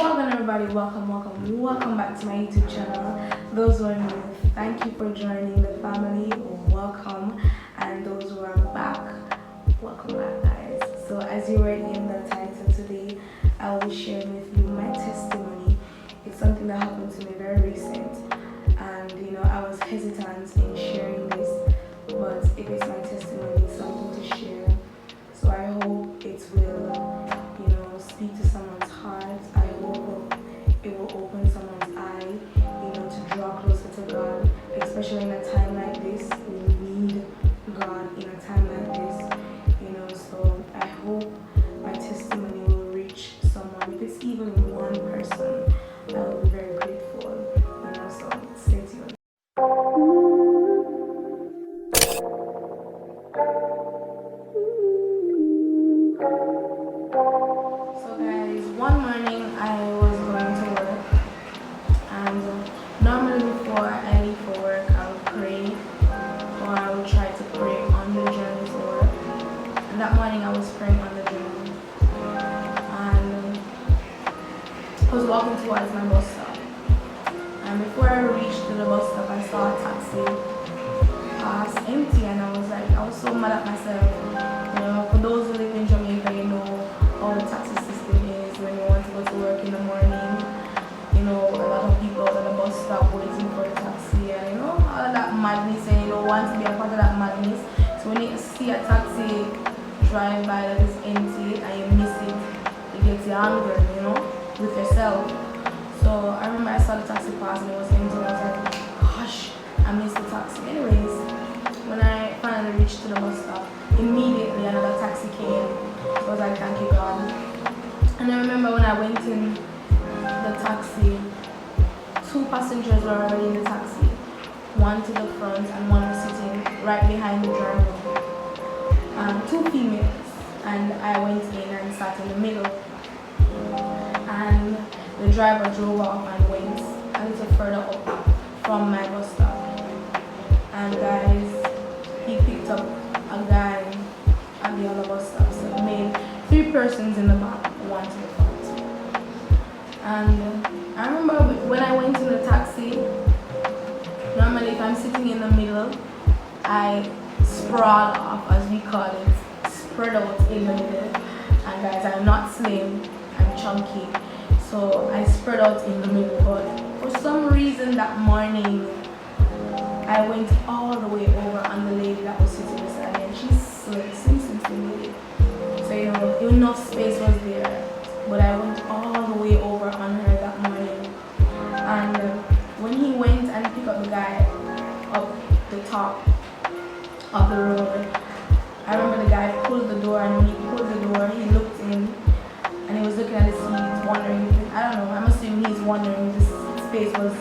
Welcome everybody, welcome back to my YouTube channel. Those who are new, thank you for joining the family, welcome, and those who are back, welcome back guys. So as you read in the title today, I will be sharing with you my testimony. It's something that happened to me very recent, and I was hesitant in sharing this, but if it's my testimony, it's something to share. So I hope it will speak to someone's heart. I hope it will open someone's eye, to draw closer to God, especially in a time like this. We need God in a time like this, so I hope my testimony will reach someone. If it's even one person, I will be very grateful, so stay tuned. One morning I was going to work, and normally before I leave for work I would pray, or I would try to pray on the journey to work. And that morning I was praying on the journey, and I was walking towards my bus stop, and before I reached the bus stop I saw a taxi pass empty, and I was so mad at myself. For those who live in Jamaica, all the taxi system is when you want to go to work in the morning. A lot of people at the bus stop waiting for the taxi, and all of that madness, and you don't want to be a part of that madness. So when you see a taxi drive by that is empty and you miss it, it gets you angry, with yourself. So I remember I saw the taxi pass and it was empty, and I was like, gosh, I missed the taxi. Anyways, when I finally reached to the bus stop, immediately another taxi came. So I was like, thank you God. And I remember when I went in the taxi, two passengers were already in the taxi. One to the front and one was sitting right behind the driver. Two females. And I went in and sat in the middle. And the driver drove off and went a little further up from my bus stop. And guys, he picked up a guy at the other bus stop. So it made three persons in the back, one to the front. And I remember when I went in the taxi, normally if I'm sitting in the middle, I sprawl off, as we call it, spread out in the middle. And guys, I'm not slim, I'm chunky, so I spread out in the middle. But for some reason that morning, I went all the way over on the lady that was sitting beside me, and she's slim, lady. So enough space was there, but I went all the way over on her that morning. And when he went and picked up the guy up the top of the road, I remember the guy pulled the door, and when he pulled the door, he looked in, and he was looking at the seat, wondering, I don't know, I'm assuming he's wondering if this space was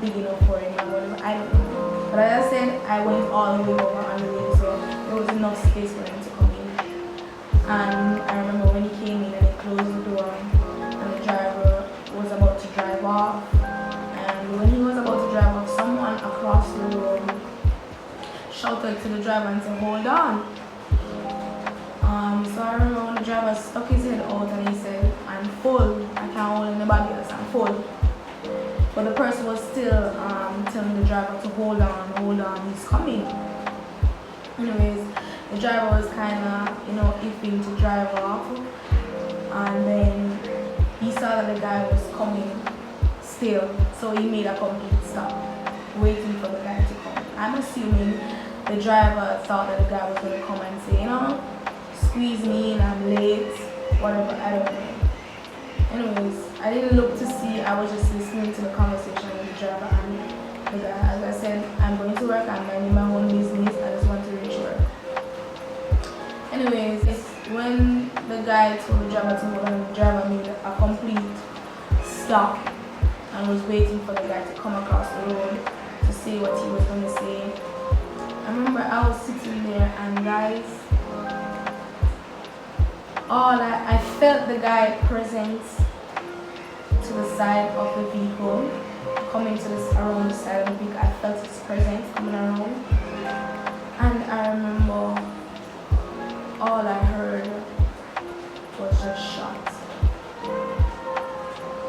big enough for him or whatever, I don't know. But as I said, I went all the way over on the lady, so there was enough space for him to come in. And I remember when he came in and he closed the door, and the driver was about to drive off. And when he was about to drive off, someone across the road shouted to the driver and said, hold on. So I remember when the driver stuck his head out and he said, I'm full, I can't hold anybody else, I'm full. But the person was still telling the driver to hold on, he's coming. Anyways, the driver was kind of, iffing to drive off. And then he saw that the guy was coming still, so he made a complete stop, waiting for the guy to come. I'm assuming the driver thought that the guy was going to come and say, squeeze me in, I'm late, whatever, I don't know. Anyways, I didn't look to see, I was just listening to the conversation with the driver and the guy. As I said, I'm going to work, I'm minding my own business, I just want to reach work. Anyways, when the guy told the driver to hold on, the driver made a complete stop and was waiting for the guy to come across the road to say what he was going to say. I remember I was sitting there, and guys, I felt the guy present to the side of the vehicle, coming to this around the side of the vehicle. I felt his presence coming around, and I remember all I heard was just shots.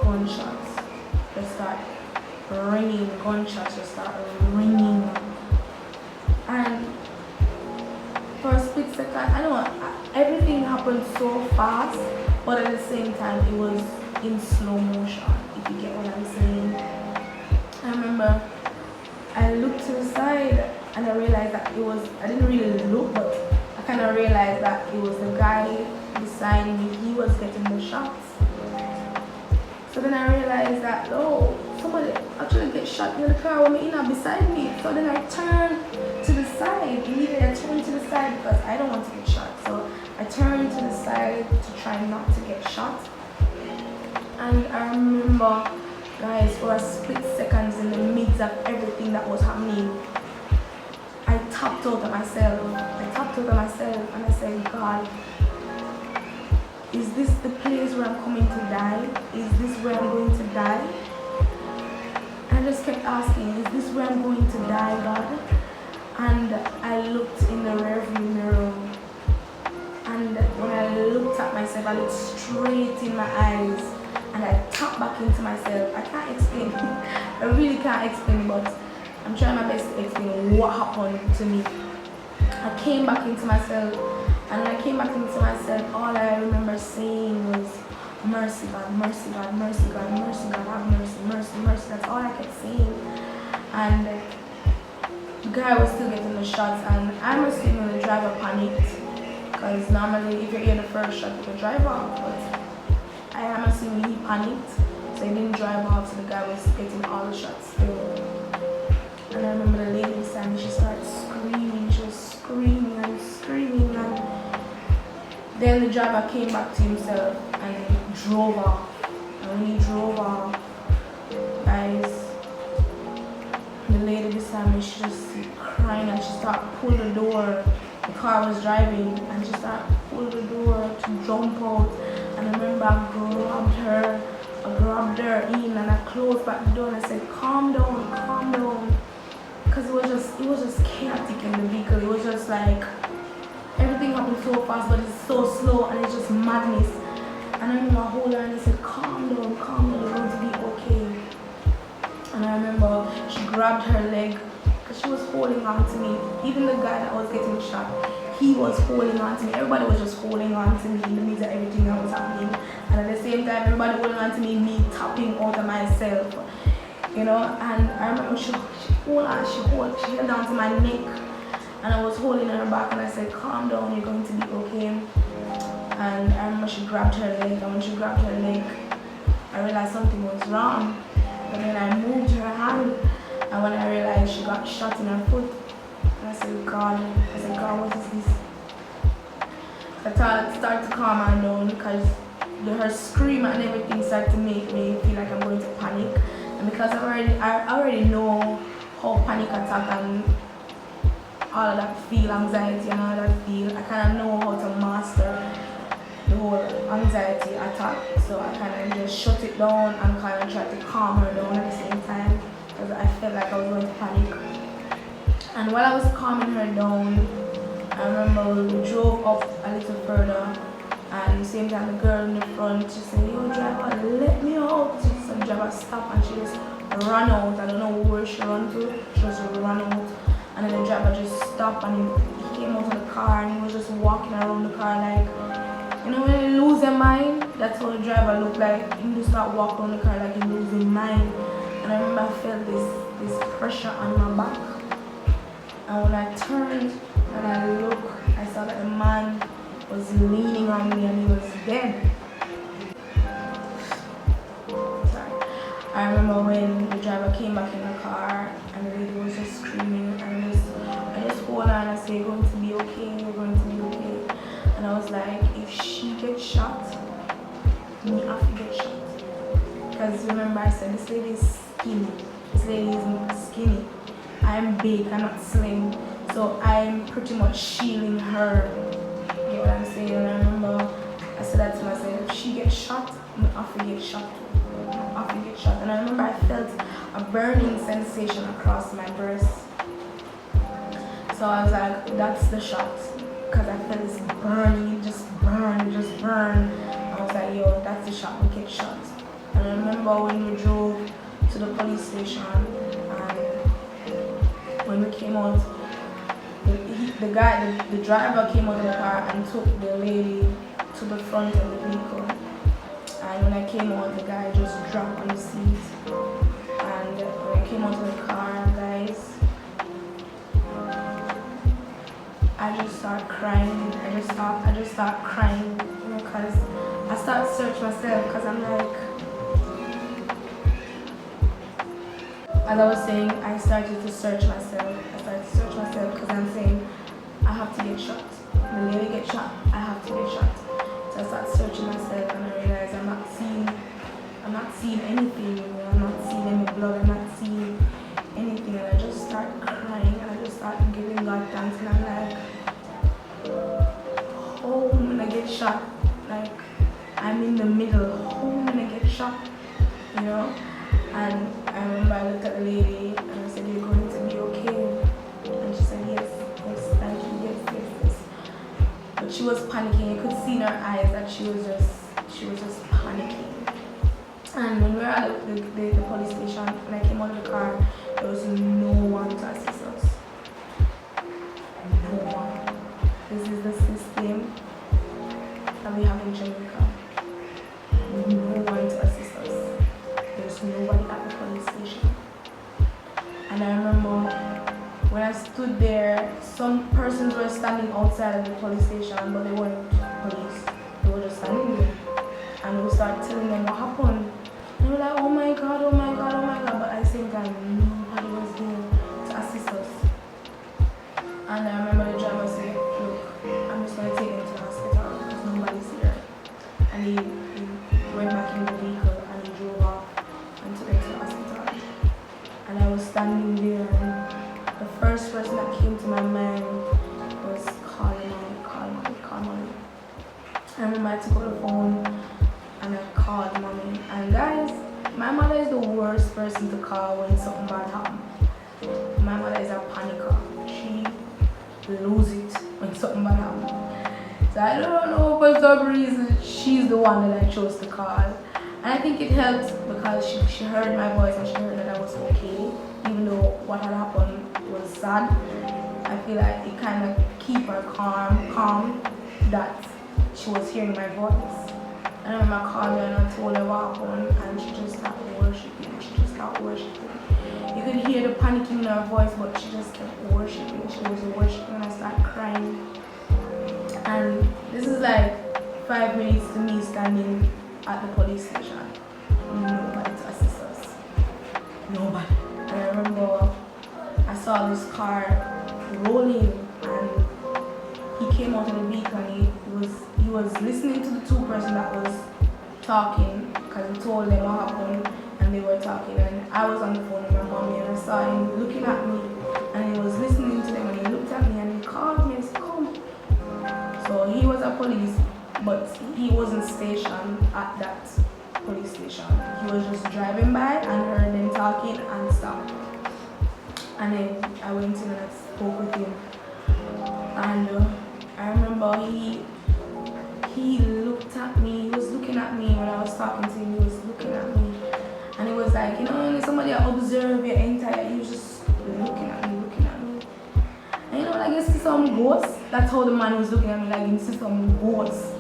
gunshots just start ringing, gunshots just start ringing. And for a split second, I don't know, everything happened so fast, but at the same time, it was in slow motion, if you get what I'm saying. I remember I looked to the side and I realized that I didn't really look, but I kind of realized that it was the guy beside me, he was getting the shots. So then I realized that, oh, somebody actually get shot in the car with me beside me. So then I turned to the side. Immediately I turned to the side because I don't want to get shot. So I turned to the side to try not to get shot. And I remember, guys, for a split seconds in the midst of everything that was happening, I tapped out of myself. And I said, God, is this the place where I'm coming to die? Is this where I'm going to die? And I just kept asking, is this where I'm going to die, God? And I looked in the rearview mirror. And when I looked at myself, I looked straight in my eyes. And I tapped back into myself. I can't explain. I really can't explain, but I'm trying my best to explain what happened to me. I came back into myself. And when I came back into myself, all I remember saying was, mercy God, mercy God, mercy God, mercy God, have mercy, mercy, mercy. That's all I kept saying. And the guy was still getting the shots, and I'm assuming the driver panicked. Because normally if you hear the first shot, you can drive off. But I am assuming he panicked, so he didn't drive off, so the guy was getting all the shots still. And I remember the lady beside me, she started screaming, she was screaming and screaming, and then the driver came back to himself and drove off. And when he drove off, guys, the lady beside me, she just crying and she started pulling the door. The car was driving and she started pulling the door to jump out. And I remember I grabbed her in and I closed back the door and I said, calm down, calm down. Because it was just chaotic in the vehicle. It was just like, everything happened so fast, but it's so slow and it's just madness. And I remember I hold her and I said, calm down, you're going to be okay. And I remember she grabbed her leg because she was holding on to me. Even the guy that was getting shot, he was holding on to me. Everybody was just holding on to me in the midst of everything that was happening. And at the same time, everybody holding on to me tapping out of myself. You know, and I remember she held on to my neck. And I was holding her back and I said, calm down, you're going to be okay. And I remember she grabbed her leg, and when she grabbed her leg, I realized something was wrong. And then I moved her hand, and when I realized she got shot in her foot, and I said, God, what is this? So I started to calm her down because her scream and everything started to make me feel like I'm going to panic. And because I already know how panic attack and all of that feel, anxiety and all that feel, I kind of know how to master the whole anxiety attack. So I kind of just shut it down and kind of try to calm her down at the same time because I felt like I was going to panic. And while I was calming her down, I remember we drove up a little further, and at the same time the girl in the front, she said, yo driver, let me out. So the driver stopped and she just ran out. I don't know where she ran to, she just ran out. And then the driver just stopped and he came out of the car and he was just walking around the car like, you know, when you lose your mind, that's how the driver looked like. He just not walk around the car like he losing his mind. And I remember I felt this pressure on my back. And when I turned and I looked, I saw that the man was leaning on me and he was dead. Sorry. I remember when the driver came back in the car and the lady was just screaming, and I just hold on and I say, you're going to be okay, you're going to be okay. And I was like, if she gets shot, me have to get shot. Because remember I said, this lady is skinny. This lady is skinny. I'm big, I'm not slim. So I'm pretty much shielding her. You know what I'm saying? And I remember I said that to myself, if she gets shot, I have to get shot too. I have to get shot. And I remember I felt a burning sensation across my breast. So I was like, that's the shot. Because I felt this burning, it just burned. I was like, yo, that's the shot, we get shot. And I remember remember when we drove to the police station, and when we came out, the driver came out of the car and took the lady to the front of the vehicle. And when I came out, the guy just dropped on the seat. And when I came out of the car, guys, I just started crying. I just started crying, because I started to search myself, because I'm like, as I was saying, I started to search myself. Because I'm saying, I have to get shot. The lady gets shot, I have to get shot. So I started searching myself, and I realized I'm not seeing anything. I'm not seeing any blood. I'm not seeing anything. And I just started crying, and I just started giving God thanks. And I'm like, oh, when I get shot, like I'm in the middle. Oh, when I get shot, And I remember I looked at the lady and I said, "You're going to be okay." And she said, "Yes, thank you, yes. But she was panicking. You could see in her eyes that she was just panicking. And when we were at the police station, when I came out of the car, there was no one to assist us. No one. This is the system that we have in Jamaica. No one to assist us. There's nobody at the police station. And I remember when I stood there, some persons were standing outside of the police station, but they weren't police. They were just standing there. And we started telling them what happened. And they were like, oh my God. But at the same time, nobody was there to assist us. And I remember the driver said, "Look, I'm just going to take them to the hospital because nobody's here." And he went back in the vehicle and he drove off and took them to the hospital. And I was standing there, and the first person that came to my mind was call mommy. I remember I took out the phone and I called mommy. And guys, my mother is the worst person to call when something bad happens. My mother is a panicker. She lose it when something bad happens. So I don't know, for some reason she's the one that I chose to call. And I think it helped because she heard my voice and she heard that I was okay. Even though what had happened was sad, I feel like it kind of keep her calm that she was hearing my voice. And I remember I called her and I told her what happened, and she just started worshiping. You could hear the panicking in her voice, but she just kept worshiping. She was worshiping, and I started crying. And this is like 5 minutes to me standing at the police station. Nobody to assist us. Nobody. And I remember I saw this car rolling, and he came out of the vehicle and he was listening to the two person that was talking, because he told them what happened and they were talking, and I was on the phone with my mommy and I saw him looking at me and he was listening to them, and he looked at me and he called me and said, "Come." So he was a police, but he wasn't stationed at that police station. He was just driving by and heard them talking and stopped. And then I went in and I spoke with him. And I remember he looked at me, he was looking at me when I was talking to him, he was looking at me. And he was like, somebody observe your entire, he was just looking at me. And like you see some ghosts, that's how the man was looking at me, like you see some ghosts.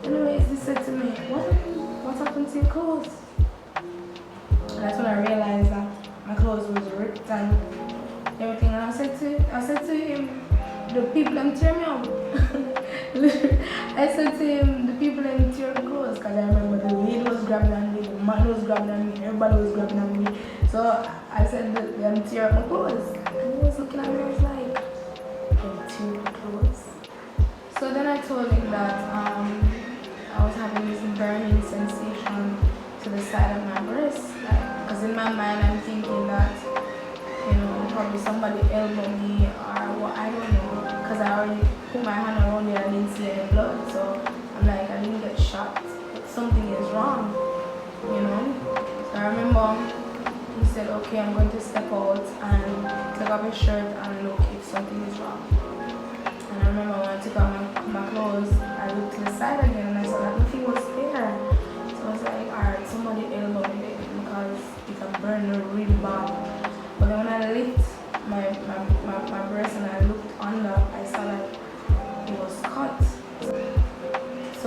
Anyways, he said to me, what happened to your clothes? And that's when I realized that my clothes was ripped and everything. And I said to him, the people them tear me up. I said to him, the people them tear the clothes, because I remember the lady was grabbing on me, the man was grabbing on me, everybody was grabbing on me. So I said, them tear up my clothes. And he was looking at me, I was like, them tear the clothes. So then I told him that I was having this burning sensation to the side of my breast. Because in my mind I'm thinking that, probably somebody elbowed me or what, I don't know. Because I already put my hand around it and I didn't see any blood. So I'm like, I didn't get shot. But something is wrong, So I remember he said, okay, I'm going to step out and take off his shirt and look if something is wrong. And I remember when I took off my clothes, I looked to the side again and I saw that nothing was there. So I was like, alright, somebody elbowed me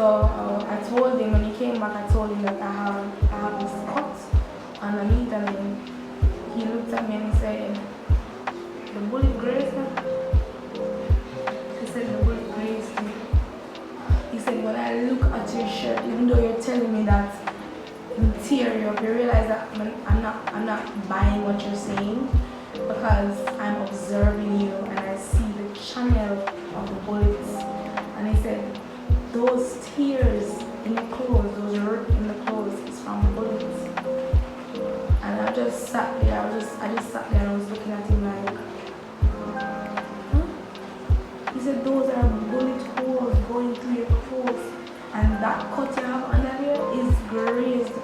So I told him when he came back. I told him that I have this cut underneath, and then he looked at me and he said, "The bullet grazed me." He said, "The bullet grazed me." He said, "When I look at your shirt, even though you're telling me that interior, you realize that I'm not buying what you're saying, because I'm observing you and I see the channel of the bullets." And he said, "Those tears in the clothes, those rip in the clothes, is from bullets." And I just sat there. I just sat there and I was looking at him like, huh? He said, "Those are bullet holes going through your clothes, and that cut you have under there is grazed.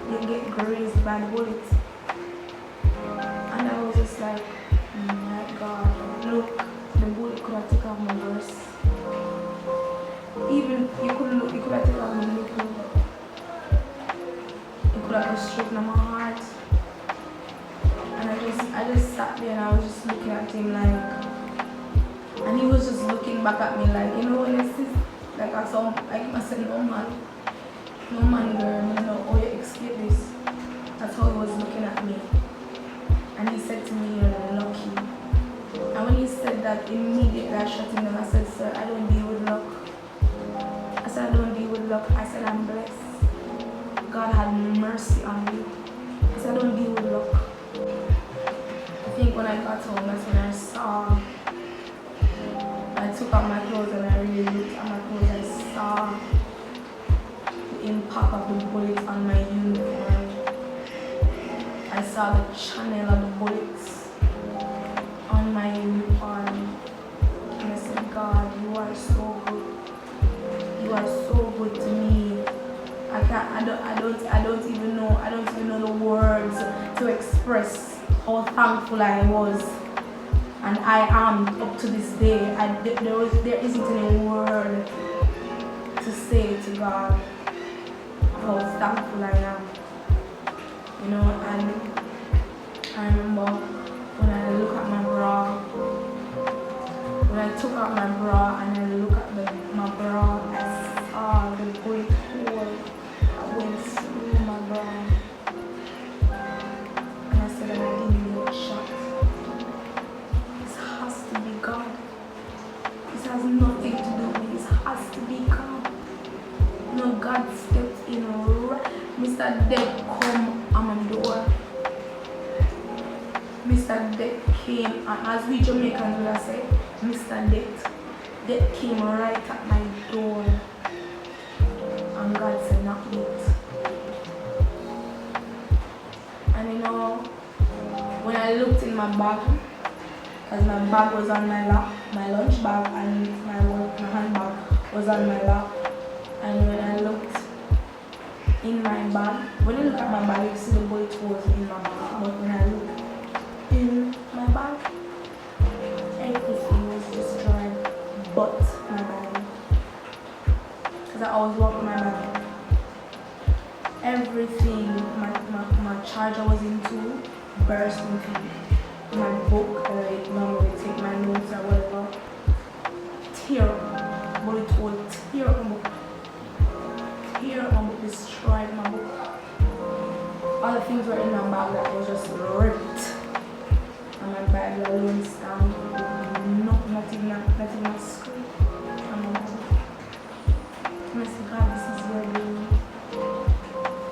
You get grazed by the bullets." And I was just like, my God, look, the bullet could have taken off my breast. Even you could have taken off my nipple. You could have just stripped my heart. And I just sat there and I was just looking at him like, and he was just looking back at me like, when this is like I saw, like I said, no man, girl, no, oh, you escape this. That's how he was looking at me. And he said to me, "You're lucky." And when he said that, immediately I shut him down. I said, "Sir, I don't deal with luck." I said, "I don't deal with luck." I said, "I'm blessed. God had mercy on me." I said, "I don't deal with luck." I think when I got home, that's when I took out my clothes and I really looked at my clothes. I saw the impact of the bullet on my uniform. I saw the channel of the bullets on my uniform. And I said, "God, you are so good. You are so good to me. I don't even know the words to express how thankful I was. And I am up to this day. There isn't any word to say to God how thankful I am. And I remember when I look at my bra, when I took out my bra and I look at my bra, I saw the bullet hole that went through my bra. And I said that I didn't get shot. This has to be God. This has nothing to do with me. This has to be God. God stepped in right. Mr. Dead come on my door. Mr. Dead came, and as we Jamaicans will say, Mr. Dead came right at my door. And God said, "Not yet." And when I looked in my bag, because my bag was on my lap, my lunch bag and my handbag was on my lap. And when I looked in my bag, when you look at my bag, you see the bullet holes in my bag. But when I look in my bag, everything was destroyed but my bag. Because I always walk with my bag. Everything, my charger was into, burst into. My book, I normally take my notes or whatever, tear up. Bullet hole, tear up my book. Tear up my book, destroyed my book. All the things were in my bag that was just ripped. And my bag alone stand, not even a screw. And my bag. And I said, "God, this is your will."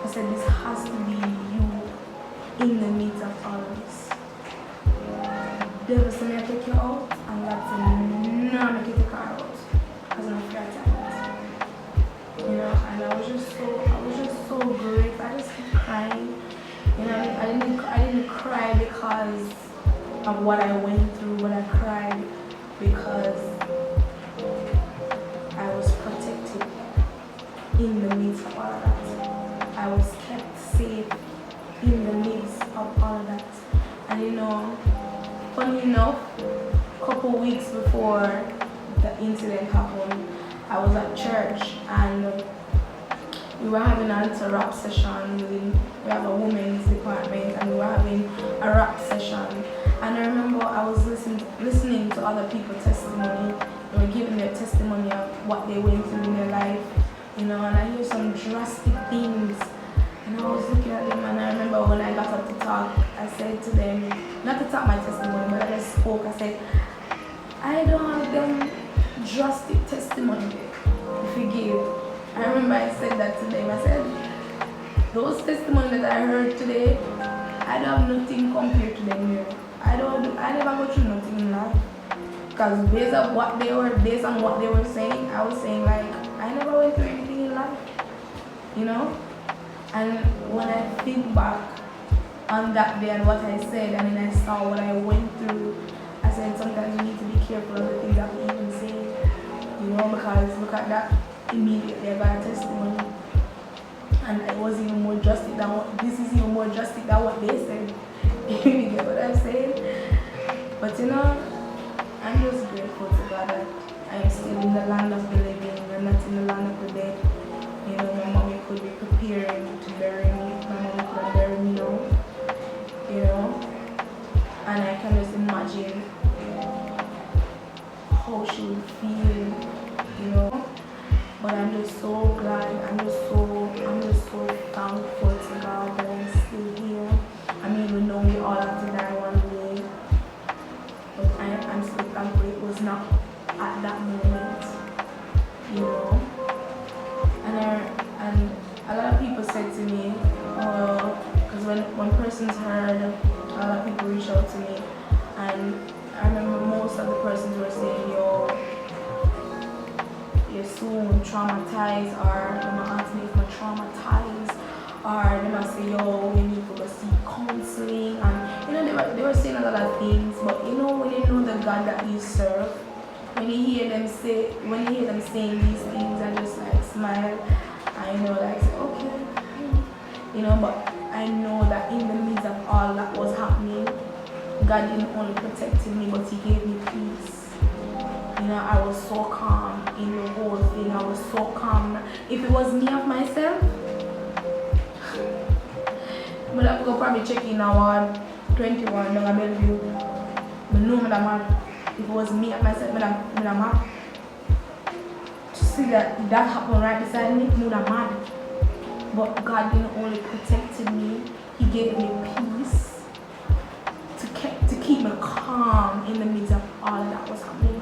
I said, "This has to be you in the midst of all of this." The devil said, "May I take you out?" And God said, "No, I'm not take you out. Because I'm afraid of it." And I was just so grateful. I just kept crying. I didn't cry because of what I went through, but I cried because I was protected in the midst of all of that. I was kept safe in the midst of all of that. And funny enough, a couple weeks before the incident happened, I was at church and we were having a little rap session. We have a women's department and we were having a rap session. And I remember I was listening to other people's testimony. They were giving their testimony of what they went through in their life and I hear some drastic things. And I was looking at them, and I remember when I got up to talk, I said to them, not to talk my testimony, but I just spoke. I said, I don't have them drastic testimony if you give. I remember I said that to them. I said, those testimonies that I heard today, I don't have nothing compared to them here. I never go through nothing in life. Because based on what they were saying, I was saying like, I never went through anything in life. And when I think back on that day and what I said, and then I saw what I went through, I said sometimes you need to be careful of the things that we even say, because look at that, immediately I got a testimony. And it was even more drastic than this is even more drastic than what they said. You get what I'm saying? But I'm just grateful to God that I am still in the land of the living and not in the land of the dead. My mommy could be preparing to bury me. My mommy could have buried me now. And I can just imagine how she would feel, But I'm just so glad, I'm just so thankful to God that I'm still here. I mean, we know we all have to die one day, but I'm still thankful it was not at that moment, And a lot of people said to me, because when persons heard, a lot of people reached out to me, and I remember most of the persons were saying, you're soon traumatized, or they might ask me if I'm traumatized, or they might say, we need to go see counseling, and they were saying a lot of things, but when you know the God that you serve, when you hear them saying these things, I just like smile. I say, okay, but I know that in the midst of all that was happening, God didn't only protect me, but He gave me peace. I was so calm in the whole thing. I was so calm. If it was me of myself, but I could probably check in our 21 down Bellevue. But no, man, if it was me of myself, I'm mad. To see that happened right beside me, I'm mad. But God didn't only protect me, He gave me peace to keep me calm in the midst of all that was happening.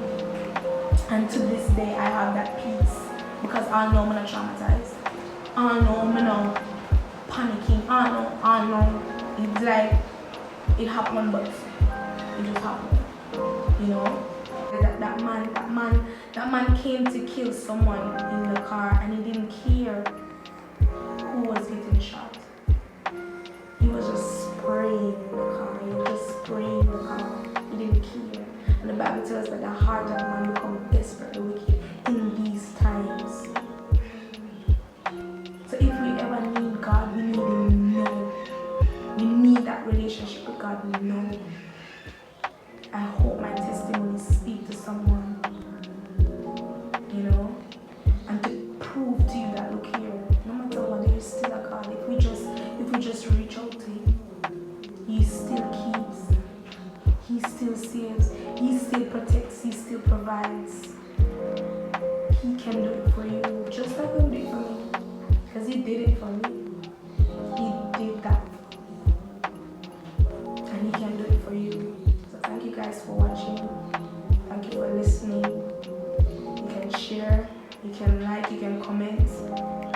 And to this day, I have that peace because I know I'm not traumatized. I know I'm not panicking. I know it's like it happened, but it just happened. That man came to kill someone in the car, and he didn't care who was getting shot. He was just spraying the car. He was just spraying the car. He didn't care. And the Bible tells us that the heart of man becomes desperately wicked in these times. So if we ever need God, we need Him now. We need that relationship with God now. I hope my testimonies speak to someone, and to prove to you that, look here, no matter what, there is still a God. If we just reach out to Him, He still keeps, He still saves, He still protects, He still provides. He can do it for you, just like He did for me, because He did it for me. He did that, and He can do it for you. So thank you guys for watching. Thank you for listening. You can share, you can like, you can comment,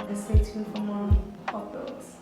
and stay tuned for more uploads.